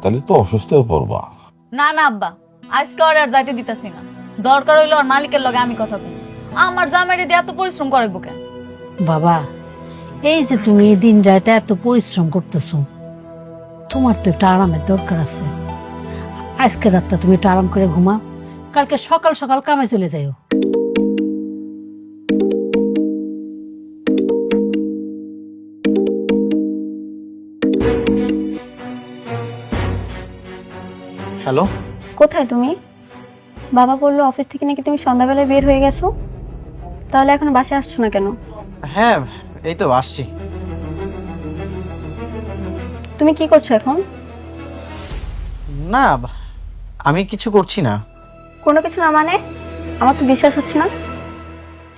তাহলে তো অসুস্থ হয়ে পড়বা। না না আব্বা, আজকে ওর আর যাইতে দিতাছি না। দরকার হইলো ওর মালিকের লগে আমি কথা কই। আমার জামাইরে দিয়ে এত পরিশ্রম করাইবো কেন? বাবা, এই যে তুমি দিন রাতে এত পরিশ্রম করতেছো, তোমার তো একটু আরামের দরকার আছে। আজকে রাতটা তুমি একটু আরাম করে ঘুমাও, কালকে সকাল সকাল কামে চলে যাইও। হ্যালো, কোথায় তুমি? বাবা বললো অফিস থেকে নাকি তুমি সন্ধ্যাবেলায় বের হয়ে গেছো, তাহলে এখন বাসায় আসছো না কেন? হ্যাঁ এই তো আসছি। তুমি কি করছো এখন? না, আমি কিছু করছি না। কোনো কিছু না মানে? আমার তো বিশ্বাস হচ্ছে না।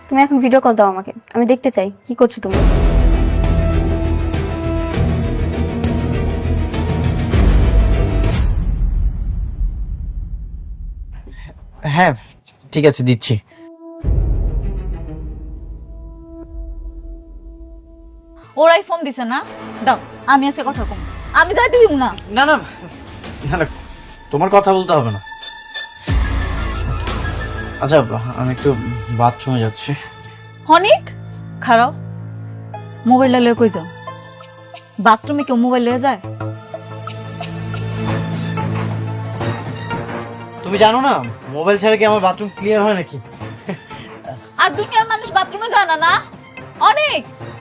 তুমি এখন ভিডিও কল দাও আমাকে, আমি দেখতে চাই কি করছো তুমি। হ্যাঁ ঠিক আছে, দিচ্ছি। ওরাই ফোন দিছে না? দাও, আমি এসে কথা কম। আমি যাইতে দিব না। না না না না, তোমার কথা বলতে হবে না। আচ্ছা, আমি একটু বাথরুমে যাচ্ছি। অনেক খারাপ। মোবাইলটা লয়ে কই যাও? বাথরুমে কেউ মোবাইল লয়ে যায়? তুমি জানো না, মোবাইল ছাড়া কি আমার বাথরুম ক্লিয়ার হয় নাকি? আর দুনিয়ার মানুষ বাথরুমে যায় না না? অনেক